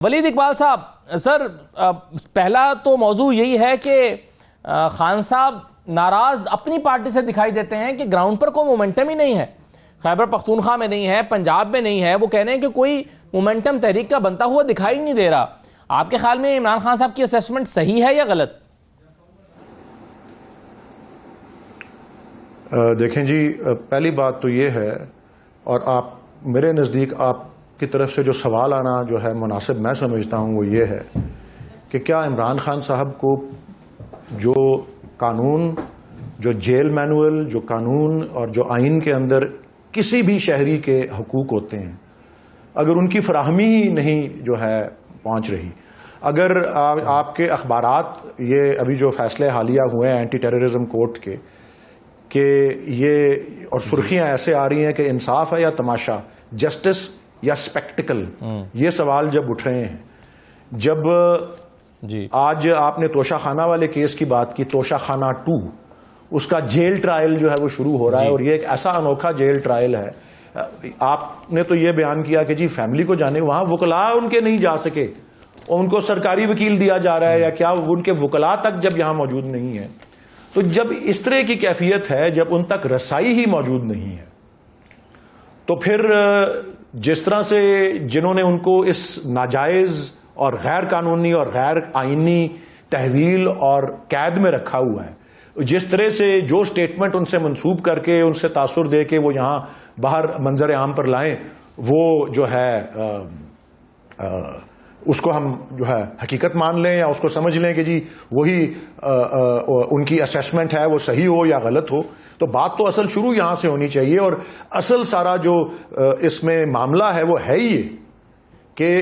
ولید اقبال صاحب، سر پہلا تو موضوع یہی ہے کہ خان صاحب ناراض اپنی پارٹی سے دکھائی دیتے ہیں کہ گراؤنڈ پر کوئی مومنٹم ہی نہیں ہے، خیبر پختونخوا میں نہیں ہے، پنجاب میں نہیں ہے۔ وہ کہہ رہے ہیں کہ کوئی مومنٹم تحریک کا بنتا ہوا دکھائی نہیں دے رہا۔ آپ کے خیال میں عمران خان صاحب کی اسیسمنٹ صحیح ہے یا غلط؟ دیکھیں جی، پہلی بات تو یہ ہے، اور میرے نزدیک آپ کی طرف سے جو سوال آنا جو ہے مناسب میں سمجھتا ہوں وہ یہ ہے کہ کیا عمران خان صاحب کو جو قانون، جو جیل مینول، جو قانون اور جو آئین کے اندر کسی بھی شہری کے حقوق ہوتے ہیں، اگر ان کی فراہمی ہی نہیں جو ہے پہنچ رہی، اگر آپ کے اخبارات یہ ابھی جو فیصلے حالیہ ہوئے ہیں اینٹی ٹیررزم کورٹ کے کہ یہ اور سرخیاں ایسے آ رہی ہیں کہ انصاف ہے یا تماشا، جسٹس یا سپیکٹیکل، یہ سوال جب اٹھ رہے ہیں، جب آج آپ نے توشہ خانہ والے کیس کی بات کی، توشہ خانہ 2، اس کا جیل ٹرائل جو ہے وہ شروع ہو رہا ہے، اور یہ ایک ایسا انوکھا جیل ٹرائل ہے۔ آپ نے تو یہ بیان کیا کہ جی فیملی کو جانے، وہاں وکلاء ان کے نہیں جا سکے، ان کو سرکاری وکیل دیا جا رہا ہے یا کیا، ان کے وکلاء تک جب یہاں موجود نہیں ہے، تو جب اس طرح کی کیفیت ہے، جب ان تک رسائی ہی موجود نہیں ہے، تو پھر جس طرح سے جنہوں نے ان کو اس ناجائز اور غیر قانونی اور غیر آئینی تحویل اور قید میں رکھا ہوا ہے، جس طرح سے جو سٹیٹمنٹ ان سے منسوب کر کے ان سے تاثر دے کے وہ یہاں باہر منظر عام پر لائیں، وہ جو ہے اس کو ہم جو ہے حقیقت مان لیں یا اس کو سمجھ لیں کہ جی وہی ان کی اسیسمنٹ ہے، وہ صحیح ہو یا غلط ہو، تو بات تو اصل شروع یہاں سے ہونی چاہیے۔ اور اصل سارا جو اس میں معاملہ ہے وہ ہے ہی یہ کہ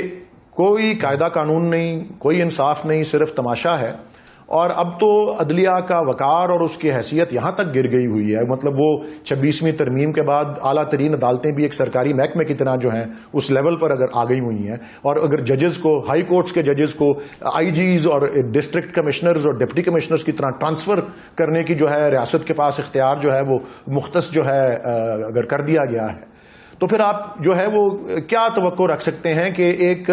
کوئی قاعدہ قانون نہیں، کوئی انصاف نہیں، صرف تماشا ہے۔ اور اب تو عدلیہ کا وقار اور اس کی حیثیت یہاں تک گر گئی ہوئی ہے، مطلب وہ 26ویں ترمیم کے بعد اعلیٰ ترین عدالتیں بھی ایک سرکاری محکمے کی طرح جو ہیں اس لیول پر اگر آ گئی ہوئی ہیں، اور اگر ججز کو، ہائی کورٹس کے ججز کو آئی جیز اور ڈسٹرکٹ کمشنرز اور ڈپٹی کمشنرز کی طرح ٹرانسفر کرنے کی جو ہے ریاست کے پاس اختیار جو ہے وہ مختص جو ہے اگر کر دیا گیا ہے، تو پھر آپ جو ہے وہ کیا توقع رکھ سکتے ہیں کہ ایک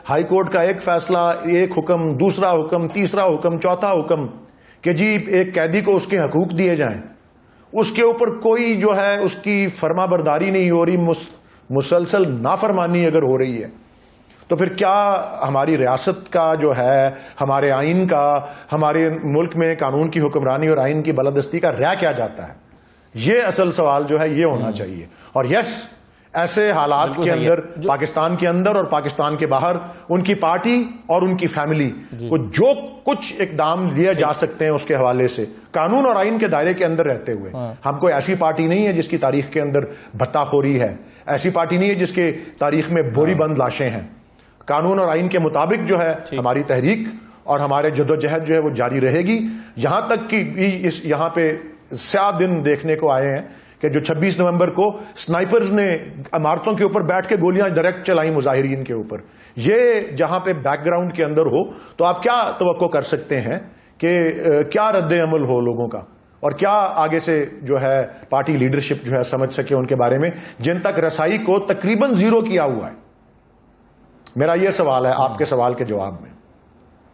ہائی کورٹ کا ایک فیصلہ، ایک حکم، دوسرا حکم، تیسرا حکم، چوتھا حکم کہ جی ایک قیدی کو اس کے حقوق دیے جائیں، اس کے اوپر کوئی جو ہے اس کی فرما برداری نہیں ہو رہی، مسلسل نافرمانی اگر ہو رہی ہے، تو پھر کیا ہماری ریاست کا جو ہے، ہمارے آئین کا، ہمارے ملک میں قانون کی حکمرانی اور آئین کی بالادستی کا رہ کیا جاتا ہے؟ یہ اصل سوال جو ہے یہ ہونا چاہیے۔ اور یس، ایسے حالات کے اندر، پاکستان کے اندر اور پاکستان کے باہر، ان کی پارٹی اور ان کی فیملی کو جو کچھ اقدام لیے جا سکتے ہیں اس کے حوالے سے قانون اور آئین کے دائرے کے اندر رہتے ہوئے، ہم کوئی ایسی پارٹی نہیں ہے جس کی تاریخ کے اندر بھتہ خوری ہے، ایسی پارٹی نہیں ہے جس کے تاریخ میں بوری بند لاشیں ہیں۔ قانون اور آئین کے مطابق جو ہے ہماری تحریک اور ہمارے جدوجہد جو ہے وہ جاری رہے گی، یہاں تک کہ یہاں پہ سیاہ دن دیکھنے کو آئے ہیں کہ جو 26 نومبر کو سنائپرز نے عمارتوں کے اوپر بیٹھ کے گولیاں ڈائریکٹ چلائیں مظاہرین کے اوپر، یہ جہاں پہ بیک گراؤنڈ کے اندر ہو، تو آپ کیا توقع کر سکتے ہیں کہ کیا رد عمل ہو لوگوں کا، اور کیا آگے سے جو ہے پارٹی لیڈرشپ جو ہے سمجھ سکے ان کے بارے میں، جن تک رسائی کو تقریباً زیرو کیا ہوا ہے۔ میرا یہ سوال ہے آپ کے سوال کے جواب میں۔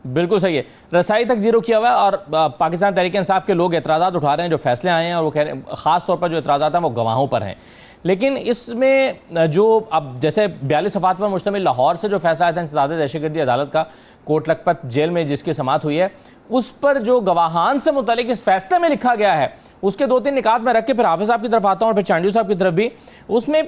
بالکل صحیح ہے، رسائی تک زیرو کیا ہوا ہے، اور پاکستان تحریک انصاف کے لوگ اعتراضات اٹھا رہے ہیں جو فیصلے آئے ہیں، اور وہ کہہ رہے ہیں خاص طور پر جو اعتراضات ہیں وہ گواہوں پر ہیں۔ لیکن اس میں جو اب جیسے 42 صفحات پر مشتمل لاہور سے جو فیصلہ آیا تھا انسداد دہشت گردی عدالت کا، کوٹ لکھپت جیل میں جس کی سماعت ہوئی ہے، اس پر جو گواہان سے متعلق اس فیصلے میں لکھا گیا ہے، اس کے 2-3 نکات میں رکھ کے پھر حافظ صاحب کی طرف آتا ہوں اور پھر چانڈیو صاحب کی طرف بھی۔ اس میں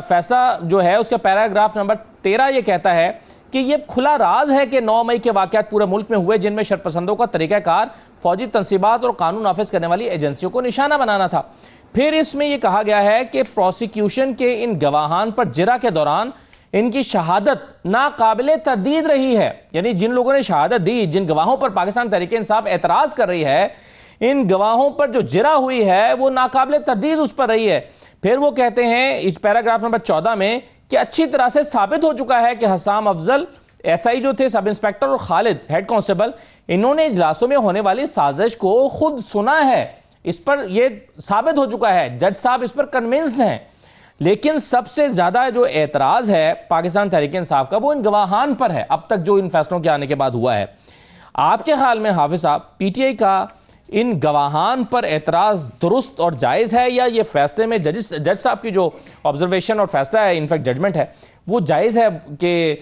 فیصلہ جو ہے اس کا پیراگراف نمبر 13 یہ کہتا ہے کہ یہ کھلا راز ہے کہ 9 مئی کے واقعات پورے ملک میں ہوئے جن میں شرپسندوں کا طریقہ کار فوجی تنصیبات اور قانون نافذ کرنے والی ایجنسیوں کو نشانہ بنانا تھا۔ پھر اس میں یہ کہا گیا ہے کہ پروسیکیوشن کے ان گواہان پر جرح کے دوران ان کی شہادت ناقابل تردید رہی ہے، یعنی جن لوگوں نے شہادت دی، جن گواہوں پر پاکستان تحریک انصاف اعتراض کر رہی ہے، ان گواہوں پر جو جرح ہوئی ہے وہ ناقابل تردید اس پر رہی ہے۔ پھر وہ کہتے ہیں اس پیراگراف نمبر 14 میں کہ اچھی طرح سے ثابت ہو چکا ہے کہ حسام افضل ایس آئی جو تھے سب انسپیکٹر اور خالد ہیڈ کانسٹیبل، انہوں نے اجلاسوں میں ہونے والی سازش کو خود سنا ہے، اس پر یہ ثابت ہو چکا ہے، جج صاحب اس پر کنونسڈ ہیں۔ لیکن سب سے زیادہ جو اعتراض ہے پاکستان تحریک انصاف کا وہ ان گواہان پر ہے، اب تک جو ان فیصلوں کے آنے کے بعد ہوا ہے۔ آپ کے خیال میں حافظ صاحب پی ٹی آئی کا ان گواہان پر اعتراض درست اور جائز ہے، یا یہ فیصلے میں جج صاحب کی جو آبزرویشن اور فیصلہ ہے، انفیکٹ ججمنٹ ہے، وہ جائز ہے کہ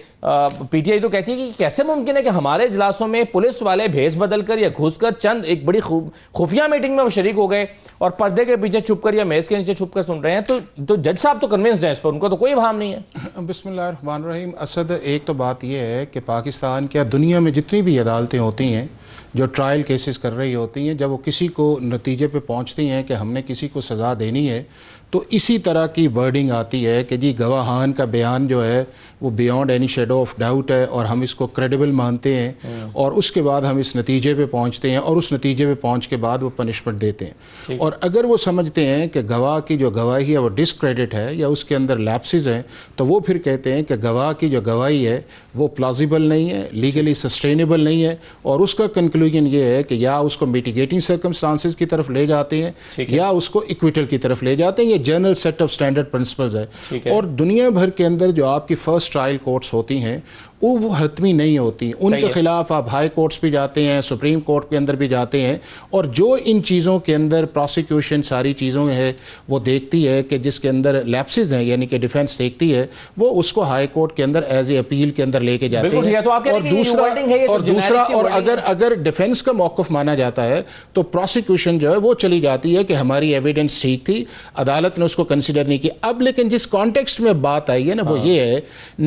پی ٹی آئی تو کہتی ہے کہ کیسے ممکن ہے کہ ہمارے اجلاسوں میں پولیس والے بھیس بدل کر یا گھس کر چند ایک بڑی خفیہ میٹنگ میں وہ شریک ہو گئے اور پردے کے پیچھے چھپ کر یا میز کے نیچے چھپ کر سن رہے ہیں، تو جج صاحب تو کنونسڈ ہیں اس پر، ان کو تو کوئی ابہام نہیں ہے۔ بسم اللہ الرحمن الرحیم۔ اسد، ایک تو بات یہ ہے کہ پاکستان کیا دنیا میں جتنی بھی عدالتیں ہوتی ہیں جو ٹرائل کیسز کر رہی ہوتی ہیں، جب وہ کسی کو نتیجے پہ پہنچتی ہیں کہ ہم نے کسی کو سزا دینی ہے تو اسی طرح کی ورڈنگ آتی ہے کہ جی گواہان کا بیان جو ہے وہ beyond any shadow of doubt ہے اور ہم اس کو کریڈیبل مانتے ہیں، اور اس کے بعد ہم اس نتیجے پہ پہنچتے ہیں اور اس نتیجے پہ پہنچ کے بعد وہ پنشمنٹ دیتے ہیں۔ اور اگر وہ سمجھتے ہیں کہ گواہ کی جو گواہی ہے وہ ڈسکریڈٹ ہے یا اس کے اندر لیپسز ہیں، تو وہ پھر کہتے ہیں کہ گواہ کی جو گواہی ہے وہ پلازیبل نہیں ہے، لیگلی سسٹینیبل نہیں ہے، اور اس کا کنکلوژن یہ ہے کہ یا اس کو میٹیگیٹنگ سرکمسٹانسز کی طرف لے جاتے ہیں یا اس کو ایکویٹل کی طرف لے جاتے ہیں۔ یہ general set of standard principles ہے، اور دنیا بھر کے اندر جو آپ کی فرسٹ ٹرائل کورٹس ہوتی ہیں وہ حتمی نہیں ہوتی، ان کے خلاف آپ ہائی کورٹس بھی جاتے ہیں، سپریم کورٹ کے اندر بھی جاتے ہیں، اور جو ان چیزوں کے اندر پروسیکیوشن ساری چیزوں ہے وہ دیکھتی ہے کہ جس کے اندر لیپسز ہیں، یعنی کہ ڈیفنس دیکھتی ہے، وہ اس کو ہائی کورٹ کے اندر ایز اے اپیل کے اندر لے کے جاتے ہیں۔ اور دوسرا اور اگر ڈیفنس کا موقف مانا جاتا ہے تو پروسیکیوشن جو ہے وہ چلی جاتی ہے کہ ہماری ایویڈنس ٹھیک تھی، عدالت نے اس کو کنسیڈر نہیں کیا۔ اب لیکن جس کانٹیکسٹ میں بات آئی ہے نا وہ یہ ہے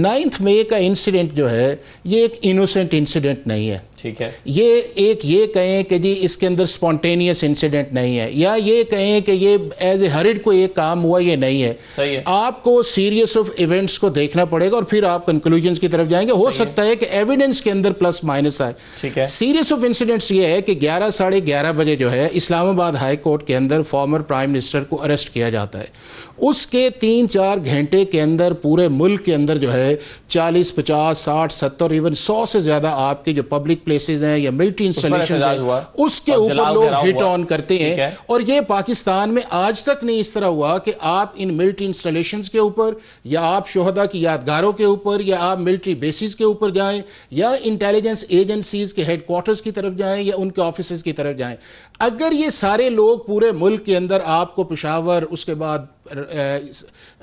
9 مئی کا انسیڈنٹ جو ہے یہ ایک انوسنٹ انسیڈنٹ نہیں ہے، یہ کہیں کہ جی اس کے اندر سپونٹینیس انسیڈنٹ نہیں ہے، یا یہ کہیں کہ یہ ایز اے ہرڈ کو ایک کام ہوا، یہ نہیں ہے۔ آپ کو سیریس آف ایونٹس کو دیکھنا پڑے گا اور پھر آپ کنکلوژنز کی طرف جائیں گے۔ ہو سکتا ہے کہ ایویڈنس کے اندر پلس مائنس آئے۔ سیریس آف انسیڈنٹس یہ ہے کہ 11 ساڑھے 11 بجے جو ہے اسلام آباد ہائی کورٹ کے اندر فارمر پرائم منسٹر کو اریسٹ کیا جاتا ہے۔ اس کے 3-4 گھنٹے کے اندر پورے ملک کے اندر جو ہے 40 50 60 70 ایون 100 سے زیادہ آپ کے جو پبلک پلیسز ہیں یا ملٹری انسٹالیشنز ہیں اس کے اوپر لوگ ہٹ آن کرتے ہیں، اور یہ پاکستان میں آج تک نہیں اس طرح ہوا کہ آپ ان ملٹری انسٹالیشنز کے اوپر یا آپ شہداء کی یادگاروں کے اوپر یا آپ ملٹری بیسز کے اوپر جائیں یا انٹیلیجنس ایجنسیز کے ہیڈ کوارٹرز کی طرف جائیں یا ان کے آفیسز کی طرف جائیں۔ اگر یہ سارے لوگ پورے ملک کے اندر آپ کو پشاور، اس کے بعد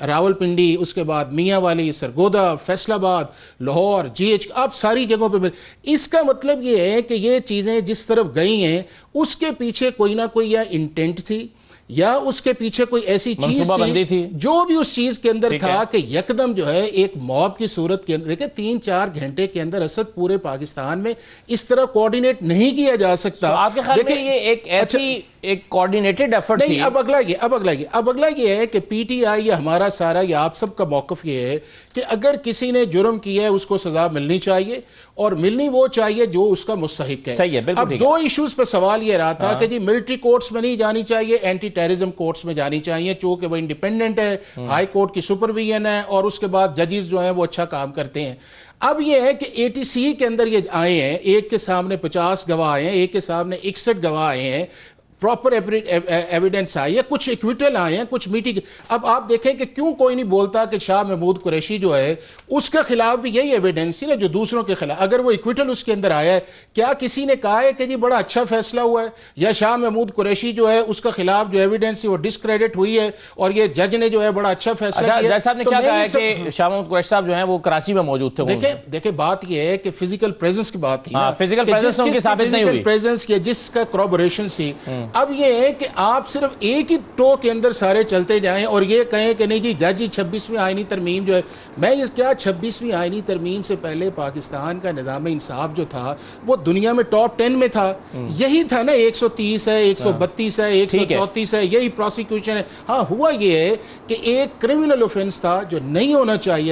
راول پنڈی، اس کے بعد میاں والی، سرگودا، فیصل آباد، لاہور، GH، آپ ساری جگہوں پہ اس کا مطلب یہ ہے کہ یہ چیزیں جس طرف گئی ہیں اس کے پیچھے کوئی نہ کوئی یا انٹینٹ تھی یا اس کے پیچھے کوئی ایسی چیز تھی جو بھی اس چیز کے اندر تھا کہ یکدم جو ہے ایک موب کی صورت کے اندر دیکھیں 3-4 گھنٹے کے اندر اسد پورے پاکستان میں اس طرح کوارڈینیٹ نہیں کیا جا سکتا۔ آپ کے خیال میں یہ ایک ایسی ایک کوارڈینیٹڈ ایفرٹ تھی؟ اب اگلا یہ ہے کہ پی ٹی آئی یا ہمارا سارا یا آپ سب کا موقف یہ ہے کہ اگر کسی نے جرم کیا ہے اس کو سزا ملنی چاہیے، اور ملنی وہ چاہیے جو اس کا مستحق ہے۔ اب 2 ایشوز پہ سوال یہ رہا تھا کہ جی ملٹری کورٹس میں نہیں جانی چاہیے، اینٹی ٹیررزم کورٹس میں جانی چاہیے چونکہ وہ انڈیپینڈنٹ ہے، ہائی کورٹ کی سپرویژن ہے، اور اس کے بعد ججز جو ہیں وہ اچھا کام کرتے ہیں۔ اب یہ ہے کہ ATC کے اندر یہ آئے ہیں، ایک کے سامنے 50 گواہ آئے ہیں، ایک کے سامنے 61 گواہ آئے ہیں، پراپر ایویڈنس آئی ہے، کچھ ایکویٹل آئے ہیں، کچھ میٹنگ۔ اب آپ دیکھیں کہ کیوں کوئی نہیں بولتا کہ شاہ محمود قریشی جو ہے اس کے خلاف بھی یہی ایویڈنس ہی نا جو دوسروں کے خلاف، اگر وہ ایکویٹل اس کے اندر آیا ہے، کیا کسی نے کہا ہے کہ جی بڑا اچھا فیصلہ ہوا ہے، یا شاہ محمود قریشی جو ہے اس کا خلاف جو ایویڈنس وہ ڈسکریڈٹ ہوئی ہے اور یہ جج نے جو ہے بڑا اچھا فیصلہ کیا؟ جج صاحب نے کیا کہا ہے کہ شاہ محمود قریشی صاحب جو ہیں وہ کراچی میں موجود تھے؟ دیکھیں بات یہ ہے کہ فزیکل پریزنس کی بات تھی نا، فزیکل پریزنس ان کی ثابت نہیں ہوئی، پریزنس کی جس کا کورابوریشن تھی۔ اب یہ ہے کہ آپ صرف ایک ہی ٹو کے اندر سارے چلتے جائیں اور یہ کہیں کہ نہیں جی جج 26ویں آئینی ترمیم جو ہے، میں کیا 26ویں آئینی ترمیم سے پہلے پاکستان کا نظام انصاف جو تھا وہ دنیا میں ٹاپ 10 میں تھا، یہی تھا نا، 130 ہے، 132 ہے، 134 ہے، یہی پروسیکیوشن ہے۔ ہاں ہوا یہ ہے کہ ایک کرمنل اوفنس تھا جو نہیں ہونا چاہیے